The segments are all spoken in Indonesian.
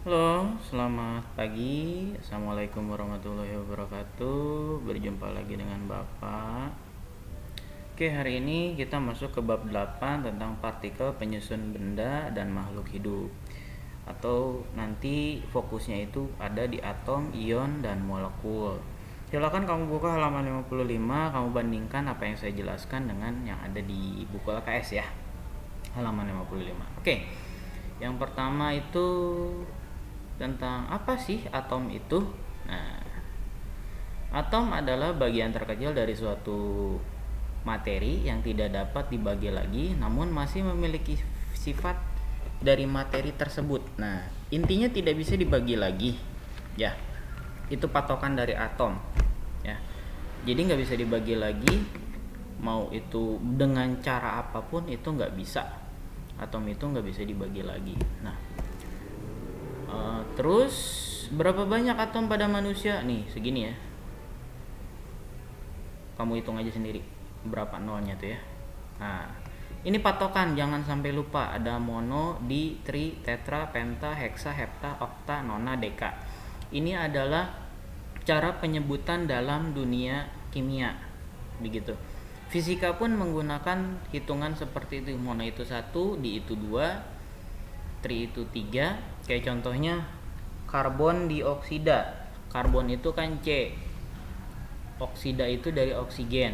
Halo, selamat pagi. Assalamualaikum warahmatullahi wabarakatuh. Berjumpa lagi dengan Bapak. Oke, hari ini kita masuk ke bab 8 tentang partikel penyusun benda dan makhluk hidup. Atau nanti fokusnya itu ada di atom, ion, dan molekul. Silakan kamu buka halaman 55, kamu bandingkan apa yang saya jelaskan dengan yang ada di buku LKS ya. Halaman 55. Oke. Yang pertama itu tentang apa sih atom itu? Nah, atom adalah bagian terkecil dari suatu materi yang tidak dapat dibagi lagi namun masih memiliki sifat dari materi tersebut. Nah, intinya tidak bisa dibagi lagi. Ya, itu patokan dari atom. Ya, jadi nggak bisa dibagi lagi. Mau itu dengan cara apapun itu nggak bisa. Atom itu nggak bisa dibagi lagi. Nah, terus berapa banyak atom pada manusia? Nih segini ya. Kamu hitung aja sendiri berapa nolnya tuh ya. Nah, ini patokan, jangan sampai lupa. Ada mono, di, tri, tetra, penta, heksa, hepta, okta, nona, deka. Ini adalah cara penyebutan dalam dunia kimia. Begitu. Fisika pun menggunakan hitungan seperti itu. Mono itu 1, di itu 2, tri itu 3. Kayak contohnya karbon dioksida. Karbon itu kan C. Oksida itu dari oksigen.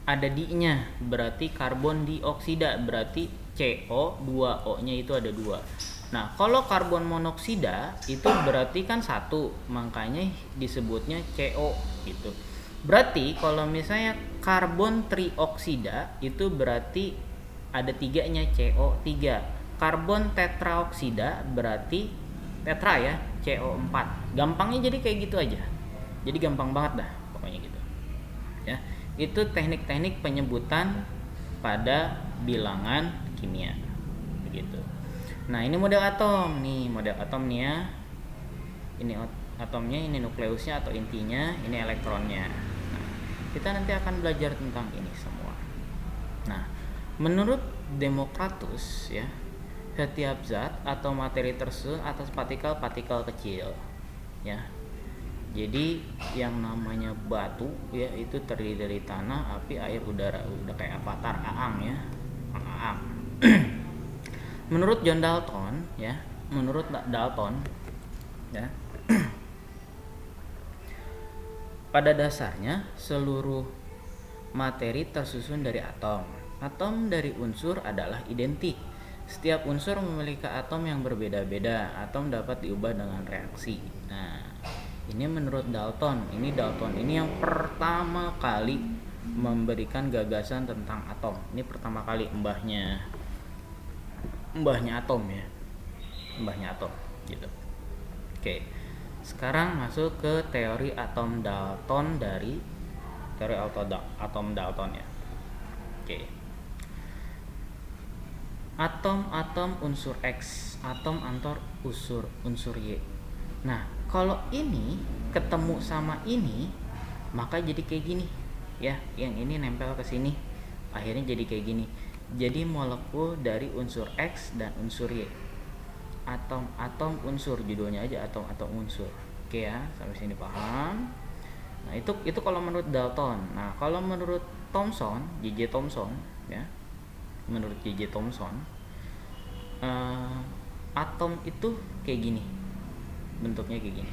Ada di-nya, berarti karbon dioksida, berarti CO, 2 O-nya itu ada 2. Nah, kalau karbon monoksida itu berarti kan 1, makanya disebutnya CO gitu. Berarti kalau misalnya karbon trioksida itu berarti ada 3-nya, CO3. Karbon tetraoksida berarti tetra ya, CO4. Gampangnya jadi kayak gitu aja. Jadi gampang banget dah pokoknya gitu. Ya. Itu teknik-teknik penyebutan pada bilangan kimia. Begitu. Nah, ini model atom nih, model atom nih ya. Ini atomnya, ini nukleusnya atau intinya, ini elektronnya. Nah, kita nanti akan belajar tentang ini semua. Nah, menurut Democritus ya, setiap zat atau materi tersusun atas partikel-partikel kecil ya. Jadi yang namanya batu ya itu terdiri dari tanah, api, air, udara. Udah kayak avatar Aang ya. Aang. Menurut John Dalton ya, menurut Dalton ya, pada dasarnya seluruh materi tersusun dari atom. Atom dari unsur adalah identik. Setiap unsur memiliki atom yang berbeda-beda. Atom dapat diubah dengan reaksi. Nah, ini menurut Dalton. Ini Dalton ini yang pertama kali memberikan gagasan tentang atom. Ini pertama kali mbahnya atom ya. Mbahnya atom gitu. Oke. Sekarang masuk ke teori atom Dalton dari teori atom Dalton ya. Oke. Atom unsur X, atom antar unsur Y. Nah, kalau ini ketemu sama ini, maka jadi kayak gini. Ya, yang ini nempel ke sini. Akhirnya jadi kayak gini. Jadi molekul dari unsur X dan unsur Y. Atom unsur, judulnya aja atom unsur. Oke ya, sampai sini paham. Nah, itu kalau menurut Dalton. Nah, kalau menurut Thomson, J.J. Thomson ya. Menurut J.J. Thomson, atom itu kayak gini. Bentuknya kayak gini.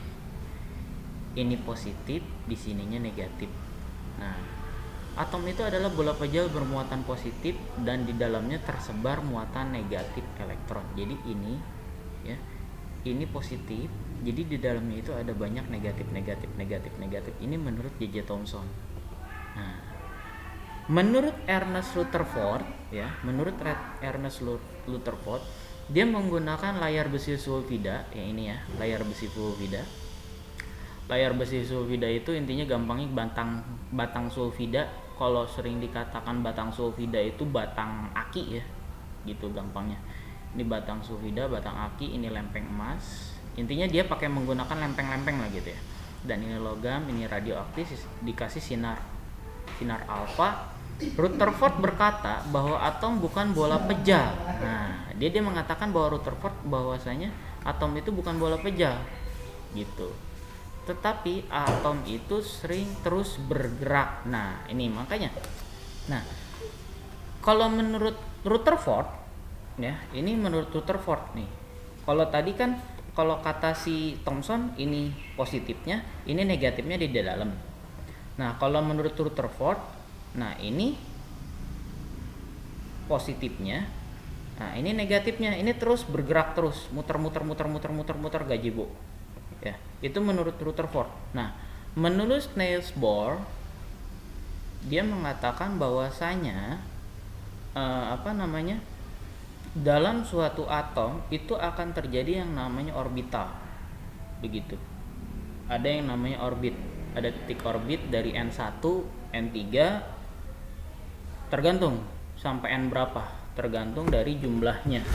Ini positif, di sininya negatif. Nah, atom itu adalah bola kecil bermuatan positif dan di dalamnya tersebar muatan negatif elektron. Jadi ini ya, ini positif. Jadi di dalamnya itu ada banyak negatif. Ini menurut J.J. Thomson. Nah, menurut Ernest Rutherford ya, dia menggunakan layar besi sulfida, yang ini ya, layar besi sulfida. Layar besi sulfida itu intinya gampangnya batang sulfida. Kalau sering dikatakan batang sulfida itu batang aki ya, gitu gampangnya. Ini batang sulfida, batang aki, ini lempeng emas. Intinya dia pakai menggunakan lempeng-lempeng lah gitu ya. Dan ini logam, ini radioaktif, dikasih sinar alfa. Rutherford berkata bahwa atom bukan bola pejal. Nah, dia mengatakan bahwa Rutherford bahwasanya atom itu bukan bola pejal gitu. Tetapi atom itu sering terus bergerak. Nah, ini makanya. Nah, kalau menurut Rutherford ya, ini menurut Rutherford nih. Kalau tadi kan kalau kata si Thomson ini positifnya, ini negatifnya di dalam. Nah, kalau menurut Rutherford, nah ini positifnya, nah ini negatifnya, ini terus bergerak terus, muter gazebo. Ya, itu menurut Rutherford. Nah, menurut Niels Bohr, dia mengatakan bahwasanya dalam suatu atom itu akan terjadi yang namanya orbital, begitu. Ada yang namanya orbit, ada titik orbit dari N1, N3, tergantung sampai N berapa, tergantung dari jumlahnya.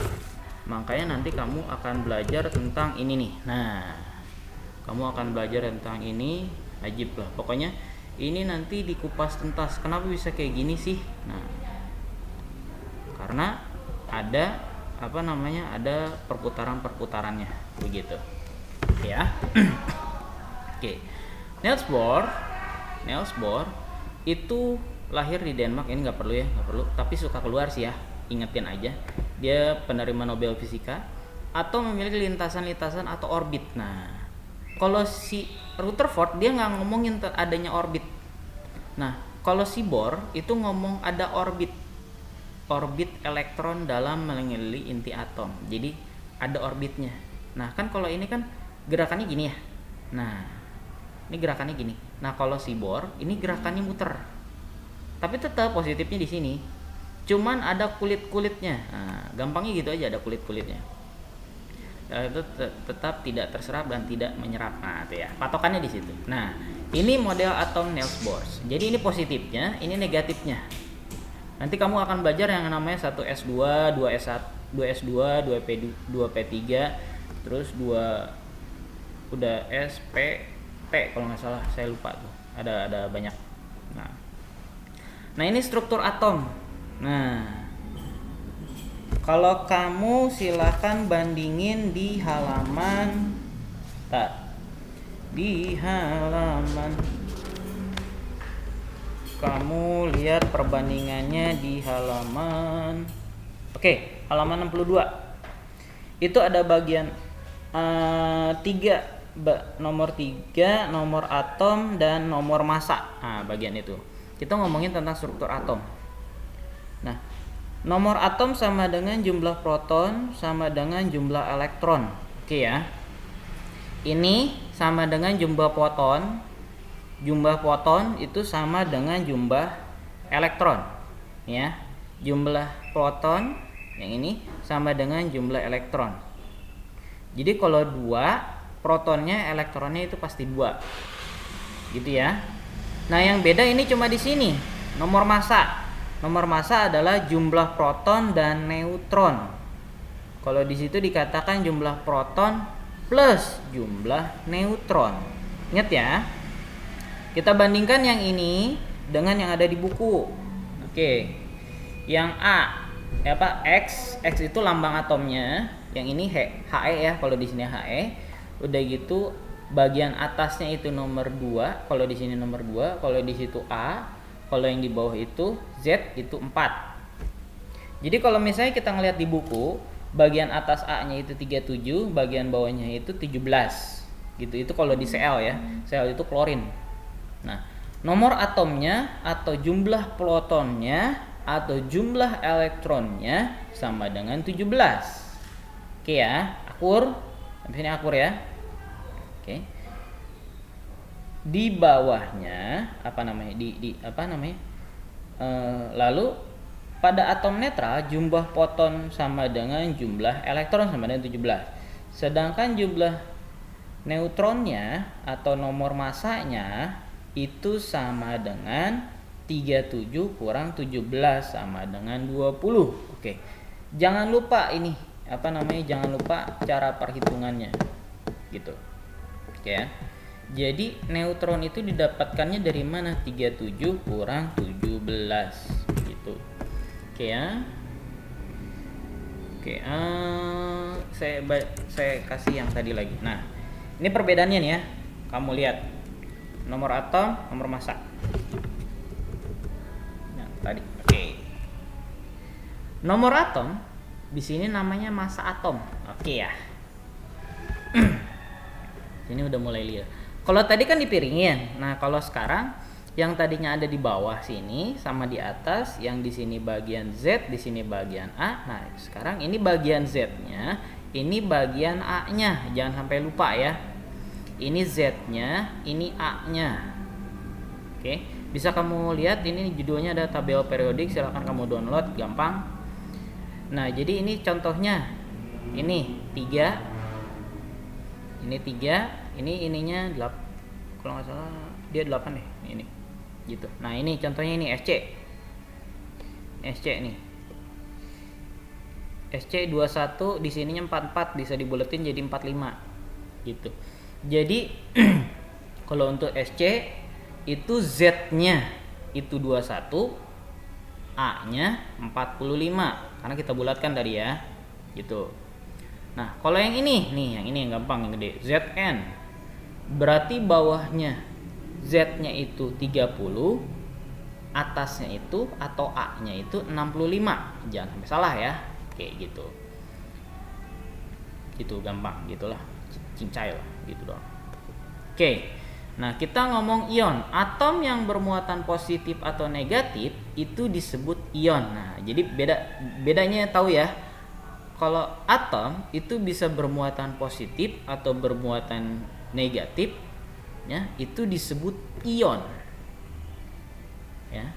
Makanya nanti kamu akan belajar tentang ini nih. Nah, kamu akan belajar tentang ini, ajib lah. Pokoknya ini nanti dikupas tuntas. Kenapa bisa kayak gini sih? Nah, karena ada ada perputarannya begitu. Ya. Oke. Niels Bohr itu lahir di Denmark. Ini nggak perlu, tapi suka keluar sih ya, ingetin aja. Dia penerima Nobel Fisika atau memiliki lintasan-lintasan atau orbit. Nah, kalau si Rutherford dia nggak ngomongin adanya orbit. Nah, kalau si Bohr itu ngomong ada orbit elektron dalam mengelilingi inti atom. Jadi ada orbitnya. Nah, kan kalau ini kan gerakannya gini ya. Nah, ini gerakannya gini. Nah, kalau si Bohr ini gerakannya muter. Tapi tetap positifnya di sini. Cuman ada kulit-kulitnya. Nah, gampangnya gitu aja, ada kulit-kulitnya. Itu tetap tidak terserap dan tidak menyerap. Nah, itu ya. Patokannya di situ. Nah, ini model atom Niels Bohr. Jadi ini positifnya, ini negatifnya. Nanti kamu akan belajar yang namanya 1s2, 2s1, 2s2, 2p3, terus 2 udah SPT kalau nggak salah, saya lupa tuh. Ada banyak. Nah, ini struktur atom. Nah, kalau kamu silakan bandingin di halaman kamu lihat perbandingannya di halaman halaman 62. Itu ada bagian 3, nomor 3, nomor atom dan nomor massa. Nah, bagian itu kita ngomongin tentang struktur atom. Nah, nomor atom sama dengan jumlah proton sama dengan jumlah elektron. Oke ya. Ini sama dengan jumlah proton. Jumlah proton itu sama dengan jumlah elektron, ya. Jumlah proton yang ini sama dengan jumlah elektron. Jadi kalau 2, protonnya elektronnya itu pasti 2. Gitu ya. Nah, yang beda ini cuma di sini, nomor massa. Nomor massa adalah jumlah proton dan neutron. Kalau di situ dikatakan jumlah proton plus jumlah neutron. Ingat ya. Kita bandingkan yang ini dengan yang ada di buku. Oke. Yang X itu lambang atomnya. Yang ini He ya, kalau di sini He. Udah gitu bagian atasnya itu nomor 2, kalau di sini nomor 2, kalau di situ A, kalau yang di bawah itu Z itu 4. Jadi kalau misalnya kita ngelihat di buku, bagian atas A-nya itu 37, bagian bawahnya itu 17. Gitu. Itu kalau di Cl ya. Cl itu klorin. Nah, nomor atomnya atau jumlah protonnya atau jumlah elektronnya sama dengan 17. Oke ya, akur. Sampai sini akur ya. Oke. Di bawahnya lalu pada atom netral jumlah proton sama dengan jumlah elektron sama dengan 17. Sedangkan jumlah neutronnya atau nomor massanya itu sama dengan 37 kurang 17 sama dengan 20. Oke. Jangan lupa ini, jangan lupa cara perhitungannya. Gitu. Oke ya. Jadi neutron itu didapatkannya dari mana? 37 kurang 17 gitu. Oke ya. Oke, saya kasih yang tadi lagi. Nah, ini perbedaannya nih ya. Kamu lihat nomor atom, nomor massa. Nah, tadi. Oke. Nomor atom di sini namanya massa atom. Oke ya. Ini udah mulai lihat. Kalau tadi kan dipiringin. Nah, kalau sekarang yang tadinya ada di bawah sini sama di atas, yang di sini bagian Z, di sini bagian A. Nah, sekarang ini bagian Z-nya, ini bagian A-nya. Jangan sampai lupa ya. Ini Z-nya, ini A-nya. Oke, bisa kamu lihat ini judulnya ada tabel periodik, silahkan kamu download, gampang. Nah, jadi ini contohnya. Ini 3. Ini 3, ini ininya 8. Kalau nggak salah dia 8 deh, ini. Gitu. Nah, ini contohnya ini SC. SC nih. SC 21 di sininya 44, bisa dibuletin jadi 45. Gitu. Jadi kalau untuk SC itu Z-nya itu 21, A-nya 45 karena kita bulatkan tadi ya. Gitu. Nah, kalau yang ini nih, yang gampang, yang gede, ZN. Berarti bawahnya Z-nya itu 30, atasnya itu atau A-nya itu 65. Jangan sampai salah ya. Kayak gitu. Gitu gampang, gitulah. Cincai lah, gitu doang. Oke. Nah, kita ngomong ion. Atom yang bermuatan positif atau negatif itu disebut ion. Nah, jadi bedanya tahu ya. Kalau atom itu bisa bermuatan positif atau bermuatan negatif, ya, itu disebut ion. Ya.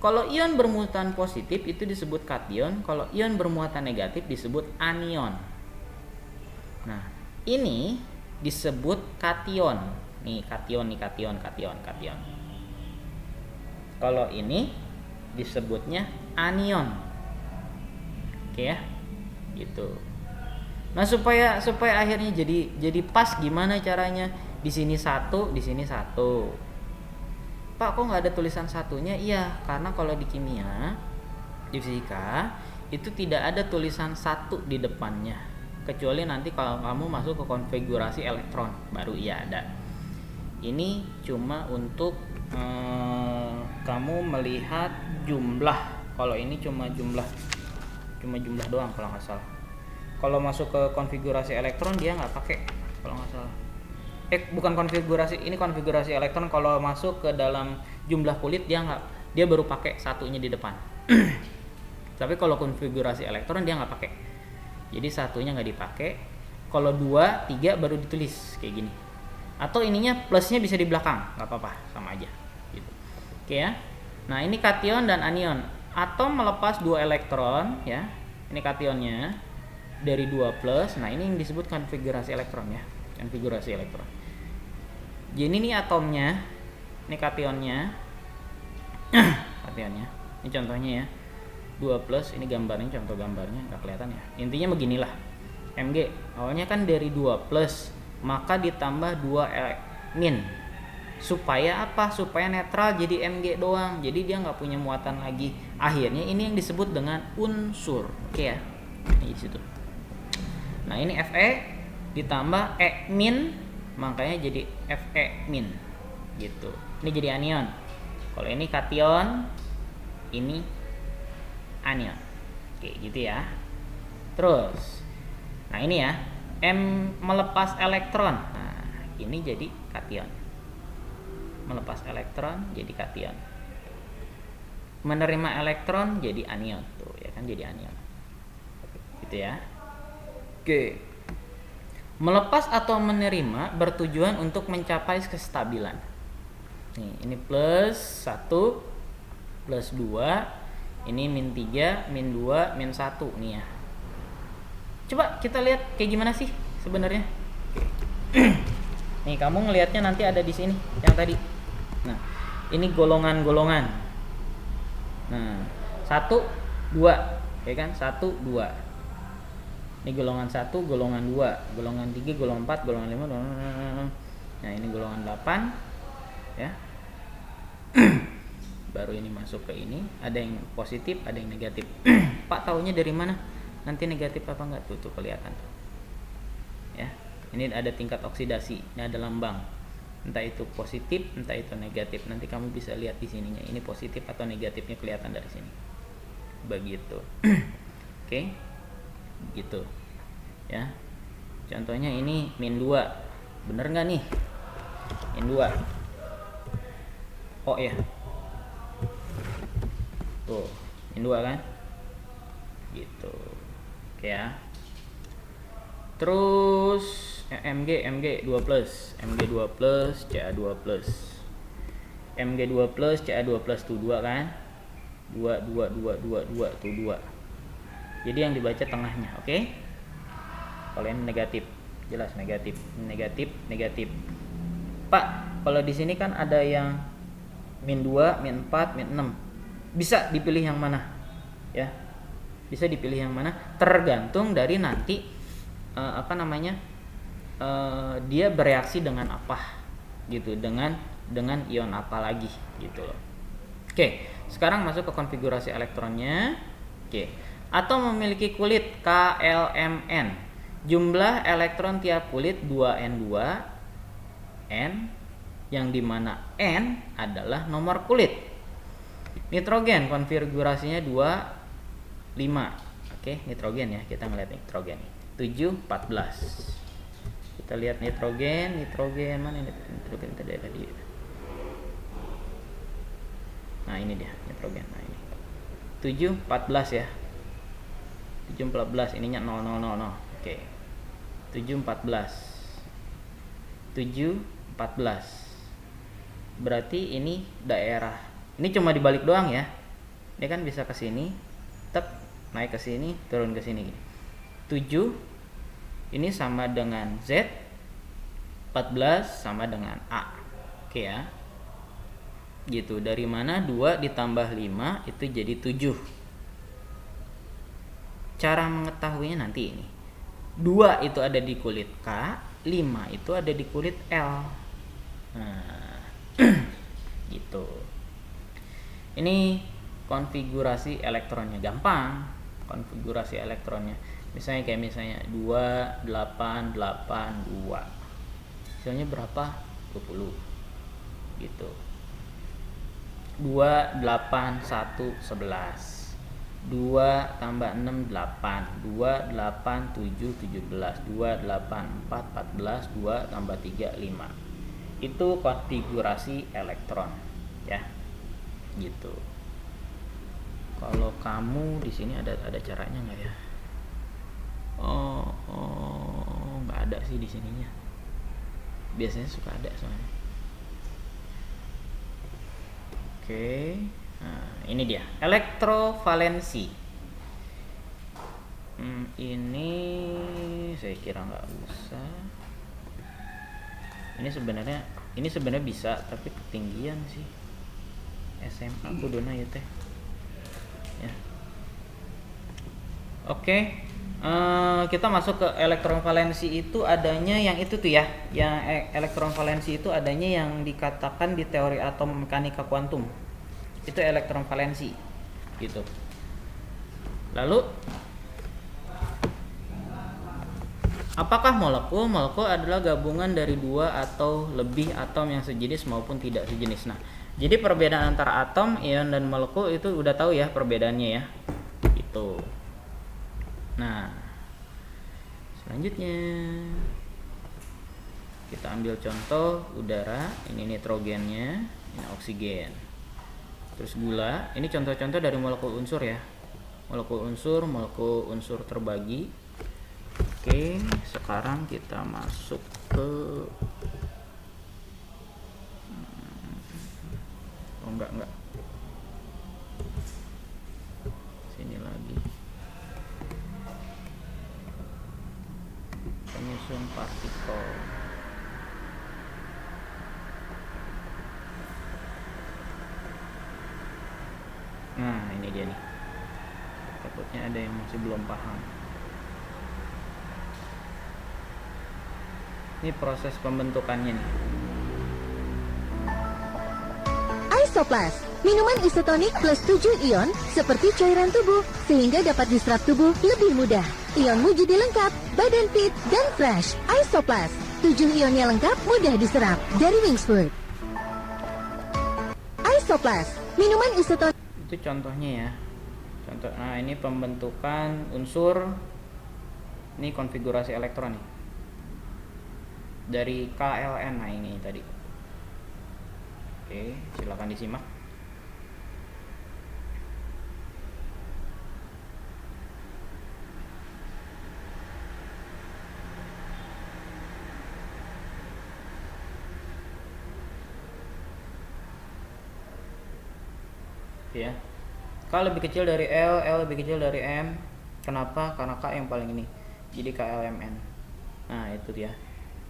Kalau ion bermuatan positif itu disebut kation, kalau ion bermuatan negatif disebut anion. Nah, ini disebut kation. Nih, kation. Kalau ini disebutnya anion. Oke ya. Gitu. Nah, supaya akhirnya jadi pas, gimana caranya? Di sini 1, di sini 1. Pak, kok nggak ada tulisan satunya? Iya, karena kalau di kimia, di fisika itu tidak ada tulisan 1 di depannya, kecuali nanti kalau kamu masuk ke konfigurasi elektron baru iya ada. Ini cuma untuk kamu melihat jumlah. Kalau ini cuma jumlah doang kalau nggak salah. Kalau masuk ke konfigurasi elektron dia nggak pakai kalau nggak salah. Bukan konfigurasi, ini konfigurasi elektron. Kalau masuk ke dalam jumlah kulit dia baru pakai satunya di depan. Tapi kalau konfigurasi elektron dia nggak pakai. Jadi satunya nggak dipakai. Kalau 2, 3 baru ditulis kayak gini. Atau ininya plusnya bisa di belakang, nggak apa-apa, sama aja. Gitu. Oke ya. Nah, ini kation dan anion. Atom melepas 2 elektron ya. Ini kationnya dari 2+. Nah, ini yang disebut konfigurasi elektron ya. Konfigurasi elektron. Jadi ini atomnya, ini kationnya. Kationnya. Ini contohnya ya. 2+, ini gambarnya, contoh gambarnya nggak kelihatan ya. Intinya beginilah. Mg awalnya kan dari 2+, maka ditambah 2 min. Supaya apa? Supaya netral, jadi Mg doang. Jadi dia nggak punya muatan lagi. Akhirnya ini yang disebut dengan unsur. Oke ya. Ini di situ. Nah, ini Fe ditambah E min, makanya jadi Fe min. Gitu. Ini jadi anion. Kalau ini kation, ini anion. Oke, gitu ya. Terus. Nah, ini ya. M melepas elektron. Nah, ini jadi kation. Melepas elektron jadi kation. Menerima elektron jadi anion. Tuh, ya kan, jadi anion. Gitu ya. Oke. Melepas atau menerima bertujuan untuk mencapai kestabilan. Nih, ini +1, +2, ini -3, -2, -1 nih ya. Coba kita lihat kayak gimana sih sebenarnya. Nih, kamu ngelihatnya nanti ada di sini yang tadi. Nah, ini golongan-golongan. Nah, 1, 2, ya kan? 1, 2. Ini golongan 1, golongan 2, golongan 3, golongan 4, golongan 5, nah ini golongan 8 ya. Baru ini masuk ke ini, ada yang positif, ada yang negatif. Pak, taunya dari mana? nanti negatif apa enggak tuh kelihatan tuh. Ya, ini ada tingkat oksidasi, ini ada lambang, entah itu positif entah itu negatif. Nanti kamu bisa lihat di sininya, ini positif atau negatifnya kelihatan dari sini, begitu. Oke, gitu ya. Contohnya ini -2, bener nggak nih? -2 oh ya, tuh -2 kan, gitu. Oke ya. Terus Mg 2 plus, Mg 2 plus, Ca2 plus, Mg 2 plus, Ca2 plus tuh 2 kan, 2 tuh 2. Jadi yang dibaca tengahnya, oke? Kalau ini negatif, jelas negatif, negatif, negatif. Pak, kalau di sini kan ada yang -2, -4, -6. Bisa dipilih yang mana? Ya. Bisa dipilih yang mana? Tergantung dari nanti dia bereaksi dengan apa gitu, dengan ion apa lagi gitu loh. Oke, sekarang masuk ke konfigurasi elektronnya. Oke, atom memiliki kulit KLMN. Jumlah elektron tiap kulit 2n2 N, yang dimana N adalah nomor kulit. Nitrogen konfigurasinya 2 5. Oke, nitrogen ya, kita ngeliat nitrogen 7 14. Kita lihat nitrogen mana nitrogen tadi. Nah, ini dia nitrogen. Nah, ini 7 14 ya. 7 14, ininya 0 0 0 0. Oke. 7 14. 7 14. Berarti ini daerah. Ini cuma dibalik doang ya. Ini kan bisa ke sini, tep, naik ke sini, turun ke sini gini. 7 ini sama dengan Z, 14 sama dengan A. Oke ya. Gitu. Dari mana 2 ditambah 5 itu jadi 7. Cara mengetahuinya nanti ini. 2 itu ada di kulit K, 5 itu ada di kulit L. Nah, gitu. Ini konfigurasi elektronnya gampang. Konfigurasi elektronnya. Misalnya 2 8 8 2. Misalnya berapa? 20. Gitu. 2 8 1 11. 2 tambah 6 8, 2 8 7 17, 2 8 4 14, 2 tambah 3 5. Itu konfigurasi elektron ya. Gitu. Kalau kamu di sini ada caranya nggak ya? Nggak ada sih di sininya. Biasanya suka ada soalnya. Oke. Nah, ini dia elektrovalensi. Ini saya kira nggak usah. Ini sebenarnya bisa, tapi ketinggian sih. SMA kuduna ya teh. Ya. Oke. Kita masuk ke elektronvalensi. Itu adanya yang itu tuh ya. Yang elektronvalensi itu adanya yang dikatakan di teori atom mekanika kuantum. Itu elektronvalensi gitu. Lalu apakah molekul? Molekul adalah gabungan dari 2 atau lebih atom yang sejenis maupun tidak sejenis. Nah, jadi perbedaan antara atom, ion dan molekul itu udah tahu ya perbedaannya ya. Gitu. Nah, selanjutnya kita ambil contoh udara. Ini nitrogennya, ini oksigen. Terus gula, ini contoh-contoh dari molekul unsur ya. Molekul unsur terbagi. Oke, sekarang kita masuk ke enggak. Sini lagi. Penyusun partikel. Nah, ini dia nih. Takutnya ada yang masih belum paham. Ini proses pembentukannya nih. Isoplast Minuman isotonik plus 7 ion seperti cairan tubuh sehingga dapat diserap tubuh lebih mudah. Ionmu jadi lengkap, badan fit dan fresh. Isoplus, 7 ionnya lengkap, mudah diserap. Dari Wings Food. Isoplus, minuman isotonik. Itu contohnya ya. Nah ini pembentukan unsur, ini konfigurasi elektron nih dari KLN. Nah ini tadi. Oke, silakan disimak. Ya, K lebih kecil dari L lebih kecil dari M. Kenapa? Karena K yang paling ini. Jadi KLMN. Nah, itu dia.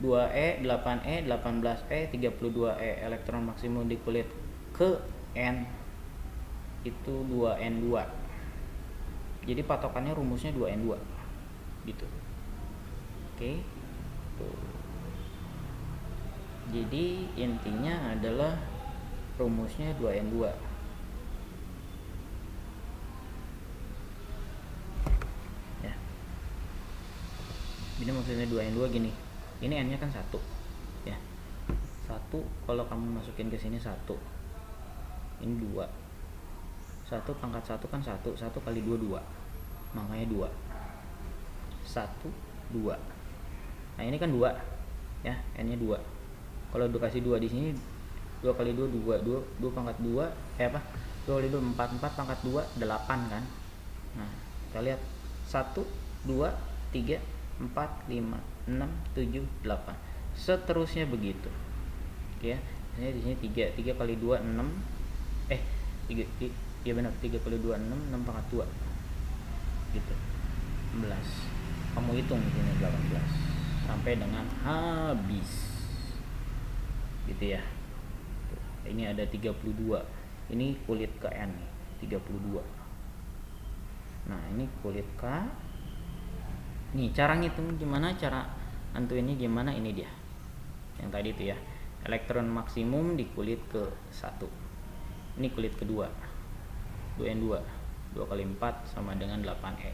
2E, 8E, 18E, 32E. Elektron maksimum di kulit ke N itu 2N2. Jadi patokannya rumusnya 2N2. Gitu. Oke. Tuh. Jadi intinya adalah rumusnya 2N2. Ini maksudnya 2N2 gini. Ini N nya kan 1 ya. 1 kalau kamu masukin ke sini 1. Ini 2. 1 pangkat 1 kan 1. 1 kali 2 2. Makanya 2. 1 2. Nah, ini kan 2 ya, N nya 2. Kalau dikasih 2 di sini 2 kali 2 2. 2 pangkat 2 apa? 2 kali 2 4 pangkat 2 8 kan. Nah, kita lihat 1 2 3 4, 5, 6, 7, 8. Seterusnya begitu. Ya. Di sini 3 kali 2 6. 3 ya benar, 3 kali 2 6 pangkat 2. Gitu. 16. Kamu hitung di sini 18 sampai dengan habis. Gitu ya. Ini ada 32. Ini kulit ke N nih, 32. Nah, ini kulit K. Nih cara ngitung gimana, cara nentuinnya gimana, ini dia yang tadi itu ya, elektron maksimum di kulit ke 1. Ini kulit kedua, 2N2, 2 kali 4 sama dengan 8E.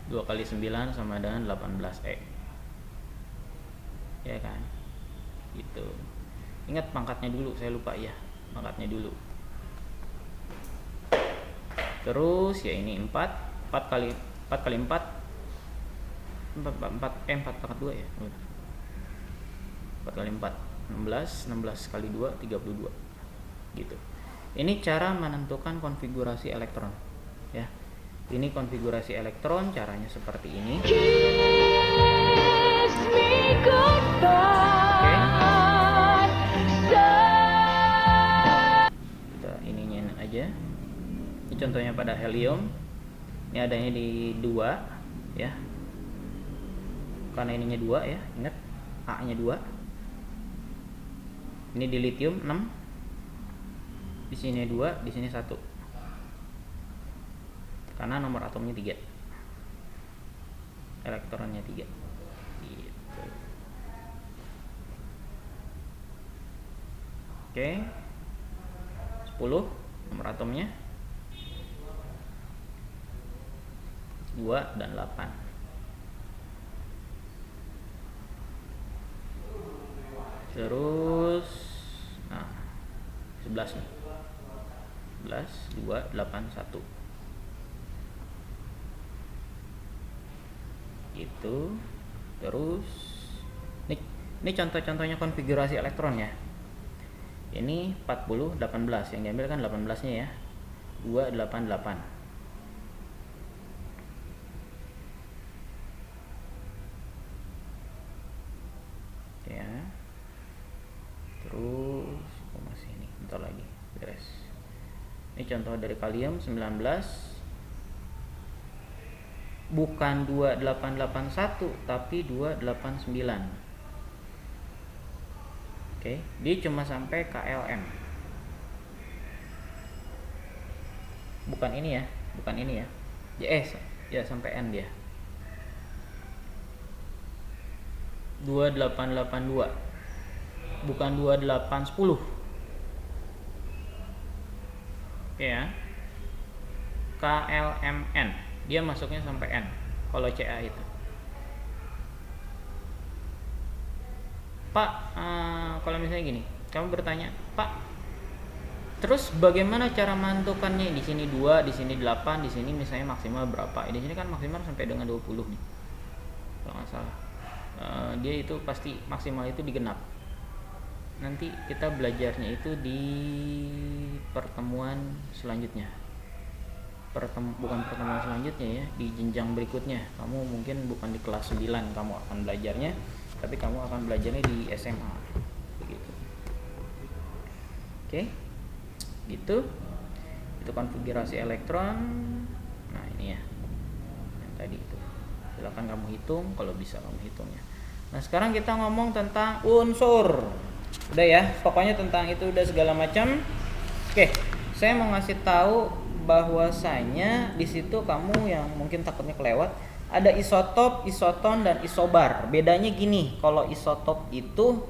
2 kali 9 sama dengan 18E, ya kan, gitu. Ingat pangkatnya dulu, saya lupa ya, pangkatnya dulu. Terus ya ini 4 kali 4 pangkat 2 ya. 4 kali 4 16 kali 2 32 gitu. Ini cara menentukan konfigurasi elektron ya. Ini konfigurasi elektron caranya seperti ini. Oke. Kita ininya aja. Ini contohnya pada helium. Ini adanya di 2 ya. Karena ininya 2 ya, ingat A-nya 2. Ini di lithium 6. Di sini 2, di sini 1. Karena nomor atomnya 3. Elektronnya 3. Gitu. Oke. 10 nomor atomnya 2 dan 8. Terus nah 11 nih. 11 2 8 1. Gitu. Terus ini contoh-contohnya konfigurasi elektron ya. Ini 40 18, yang diambil kan 18-nya ya. 288. Ya. Terus masih ini, bentar lagi beres. Ini contoh dari kalium 19, bukan 2881 tapi 289. Oke, dia cuma sampai KLM. Bukan ini ya, bukan ini ya. Ya sampai N dia. 2882. bukan 28 10. Ya. KLMN. Dia masuknya sampai N kalau CA itu. Pak, kalau misalnya gini, kamu bertanya, "Pak, terus bagaimana cara menentukannya? Di sini 2, di sini 8, di sini misalnya maksimal berapa?" Di sini kan maksimal sampai dengan 20 nih. Kalau nggak salah. Dia itu pasti maksimal itu digenap. Nanti kita belajarnya itu di pertemuan selanjutnya. Bukan pertemuan selanjutnya ya, di jenjang berikutnya. Kamu mungkin bukan di kelas 9 kamu akan belajarnya, tapi kamu akan belajarnya di SMA. Begitu. Oke. Gitu. Itu konfigurasi elektron. Nah, ini ya. Yang tadi itu. Silakan kamu hitung kalau bisa kamu hitungnya. Nah, sekarang kita ngomong tentang unsur. Udah ya, pokoknya tentang itu udah segala macam. Oke, saya mau ngasih tahu bahwasanya di situ kamu yang mungkin takutnya kelewat, ada isotop, isoton, dan isobar. Bedanya gini, kalau isotop itu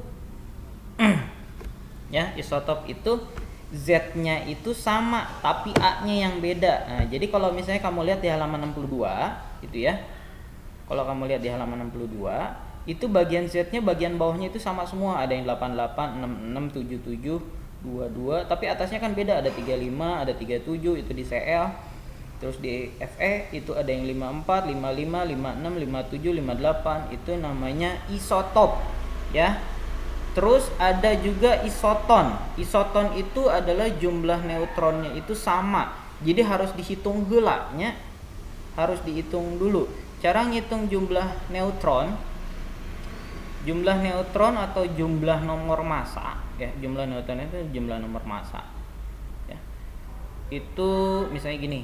ya, isotop itu Z-nya itu sama tapi A-nya yang beda. Nah, jadi kalau misalnya kamu lihat di halaman 62 itu ya. Kalau kamu lihat di halaman 62, itu bagian Z-nya bagian bawahnya itu sama semua. Ada yang 88, 66, 77, 22, tapi atasnya kan beda, ada 35, ada 37 itu di CL. Terus di FE itu ada yang 54, 55, 56, 57, 58, itu namanya isotop ya. Terus ada juga isoton. Isoton itu adalah jumlah neutronnya itu sama. Jadi harus dihitung heulanya, harus dihitung dulu. Cara ngitung jumlah neutron atau jumlah nomor massa ya, jumlah neutron itu jumlah nomor massa ya. Itu misalnya gini,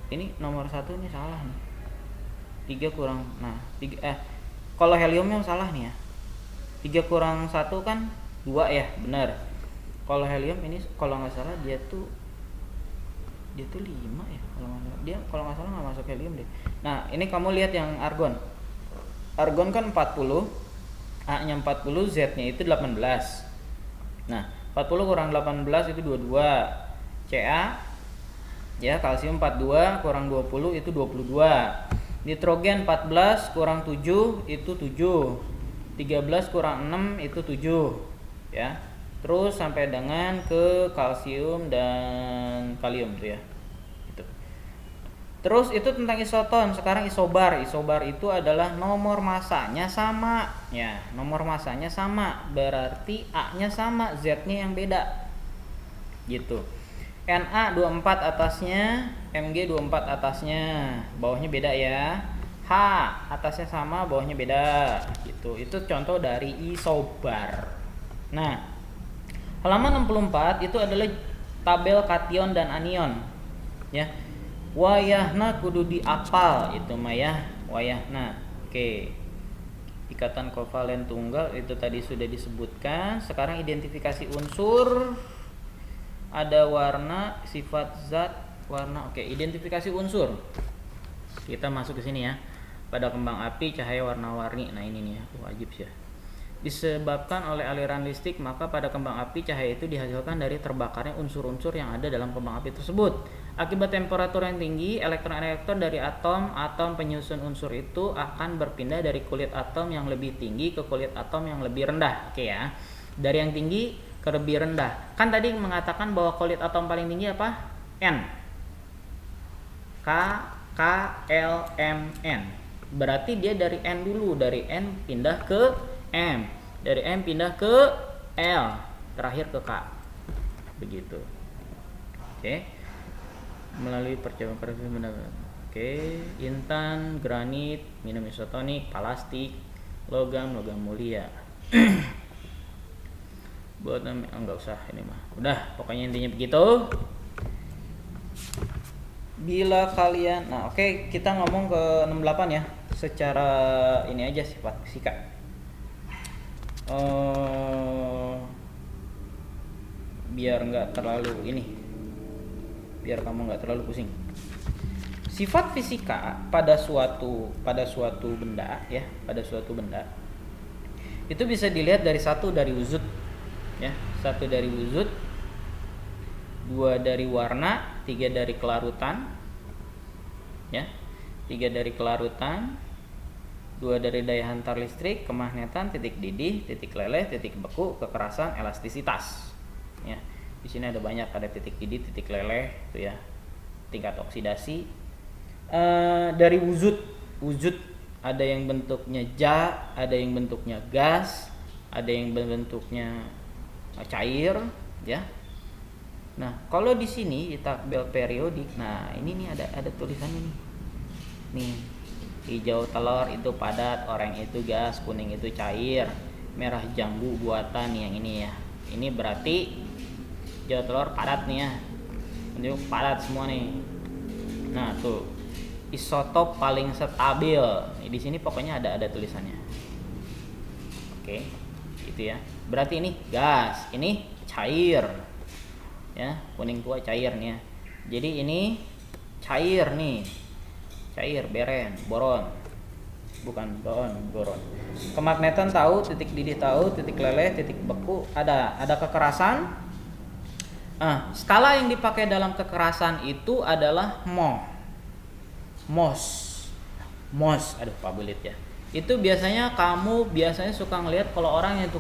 ini nomor 1 ini salah nih, 3 kurang, nah 3, kalau helium yang salah nih ya, 3 kurang 1 kan 2 ya, benar. Kalau helium ini kalau nggak salah dia tuh 5 ya, kalau nggak salah nggak masuk helium deh. Nah, ini kamu lihat yang argon. Argon kan 40, A-nya 40, Z-nya itu 18. Nah, 40 kurang 18 itu 22. Ca ya, kalsium 42 kurang 20 itu 22. Nitrogen 14 kurang 7 itu 7. 13 kurang 6 itu 7 ya. Terus sampai dengan ke kalsium dan kalium tuh ya. Terus itu tentang isoton. Sekarang isobar. Isobar itu adalah nomor masanya sama ya, nomor masanya sama, berarti A-nya sama, Z-nya yang beda gitu. Na24 atasnya, Mg24 atasnya, bawahnya beda ya. H atasnya sama, bawahnya beda gitu. Itu contoh dari isobar. Nah, halaman 64 itu adalah tabel kation dan anion ya. Wayahna kudu diapal itu mah ya, wayahna. Oke. Ikatan kovalen tunggal itu tadi sudah disebutkan. Sekarang identifikasi unsur. Ada warna, sifat zat, warna. Oke, identifikasi unsur. Kita masuk ke sini ya. Pada kembang api cahaya warna-warni. Nah, ini nih ya, wajib sih ya. Disebabkan oleh aliran listrik, maka pada kembang api cahaya itu dihasilkan dari terbakarnya unsur-unsur yang ada dalam kembang api tersebut. Akibat temperatur yang tinggi, elektron-elektron dari atom penyusun unsur itu akan berpindah dari kulit atom yang lebih tinggi ke kulit atom yang lebih rendah. Oke ya. Dari yang tinggi ke lebih rendah. Kan tadi mengatakan bahwa kulit atom paling tinggi apa? N. K L M N. Berarti dia dari N dulu, dari N pindah ke M, dari M pindah ke L, terakhir ke K. Begitu. Oke. Melalui percobaan karbohidrat mendapat. Oke, intan, granit, minum isotonik, plastik, logam mulia. Buat enggak usah ini mah. Udah, pokoknya intinya begitu. Bila kalian, nah oke, kita ngomong ke 68 ya. Secara ini aja sifat fisika. Biar nggak terlalu ini, biar kamu nggak terlalu pusing. Sifat fisika pada suatu benda ya, pada suatu benda Itu bisa dilihat dari satu dari wujud ya, satu dari wujud, dua dari warna, tiga dari kelarutan ya, tiga dari kelarutan, dua dari daya hantar listrik, kemagnetan, titik didih, titik leleh, titik beku, kekerasan, elastisitas ya. Di sini ada banyak, ada titik didih, titik leleh itu ya, tingkat oksidasi. Dari wujud ada yang bentuknya ada yang bentuknya gas, ada yang bentuknya cair ya. Nah, kalau di sini di tabel periodik, nah ini nih ada tulisannya nih. Nih, hijau telur itu padat, oranye itu gas, kuning itu cair, merah jambu buatan yang ini ya. Ini berarti hijau telur padat nih ya. Ini padat semua nih. Nah, tuh isotop paling stabil. Di sini pokoknya ada tulisannya. Oke, gitu ya. Berarti ini gas, ini cair. Ya, kuning tua cair nih ya. Jadi ini cair nih. Cair, beren, boron. Bukan boron. Kemagnetan tahu, titik didih tahu, titik leleh, titik beku ada kekerasan. Skala yang dipakai dalam kekerasan itu adalah mos. Aduh, pabelit ya. Itu kamu biasanya suka ngelihat kalau orang yang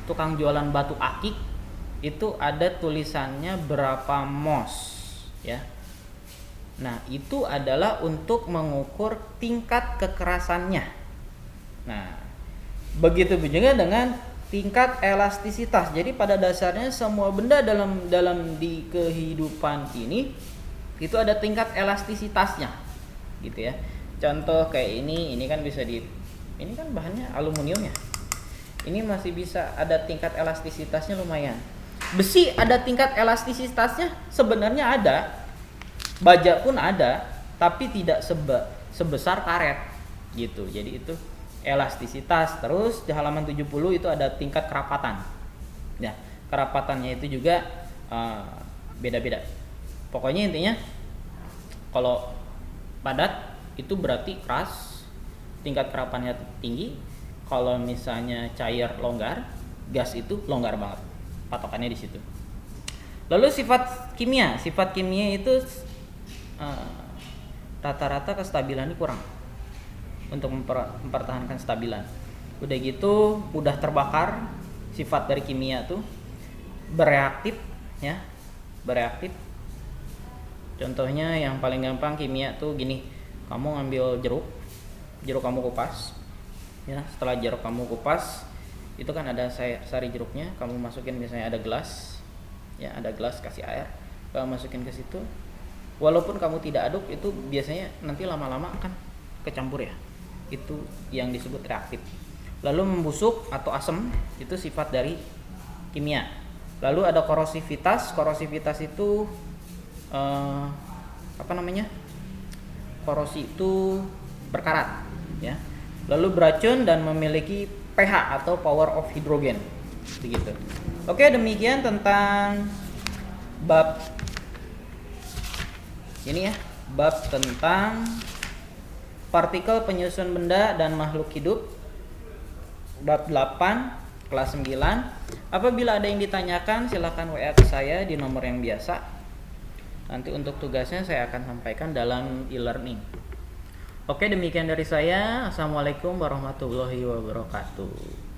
tukang jualan batu akik itu ada tulisannya berapa mos ya. Nah, itu adalah untuk mengukur tingkat kekerasannya. Nah, begitu juga dengan tingkat elastisitas. Jadi pada dasarnya semua benda dalam di kehidupan ini itu ada tingkat elastisitasnya. Gitu ya. Contoh kayak ini kan bisa ini kan bahannya aluminium ya. Ini masih bisa ada tingkat elastisitasnya lumayan. Besi ada tingkat elastisitasnya, sebenarnya ada. Baja pun ada, tapi tidak sebesar karet gitu. Jadi itu elastisitas. Terus di halaman 70 itu ada tingkat kerapatan. Ya, kerapatannya itu juga beda-beda. Pokoknya intinya kalau padat itu berarti keras, tingkat kerapatannya tinggi. Kalau misalnya cair longgar, gas itu longgar banget. Patokannya di situ. Lalu sifat kimia itu rata-rata kestabilannya kurang untuk mempertahankan stabilan. Udah gitu udah terbakar, sifat dari kimia tuh bereaktif ya, bereaktif. Contohnya yang paling gampang kimia tuh gini, kamu ngambil jeruk kamu kupas ya, setelah jeruk kamu kupas itu kan ada sari jeruknya, kamu masukin misalnya ada gelas ya, ada gelas kasih air, kamu masukin ke situ. Walaupun kamu tidak aduk, itu biasanya nanti lama-lama akan kecampur ya. Itu yang disebut reaktif. Lalu membusuk atau asam, itu sifat dari kimia. Lalu ada korosivitas. Korosivitas itu korosi itu berkarat ya. Lalu beracun dan memiliki pH atau power of hydrogen. Begitu. Oke, demikian tentang bab ini ya, bab tentang partikel penyusun benda dan makhluk hidup, bab 8 kelas 9. Apabila ada yang ditanyakan silakan WA ke saya di nomor yang biasa. Nanti untuk tugasnya saya akan sampaikan dalam e-learning. Oke, demikian dari saya. Assalamualaikum warahmatullahi wabarakatuh.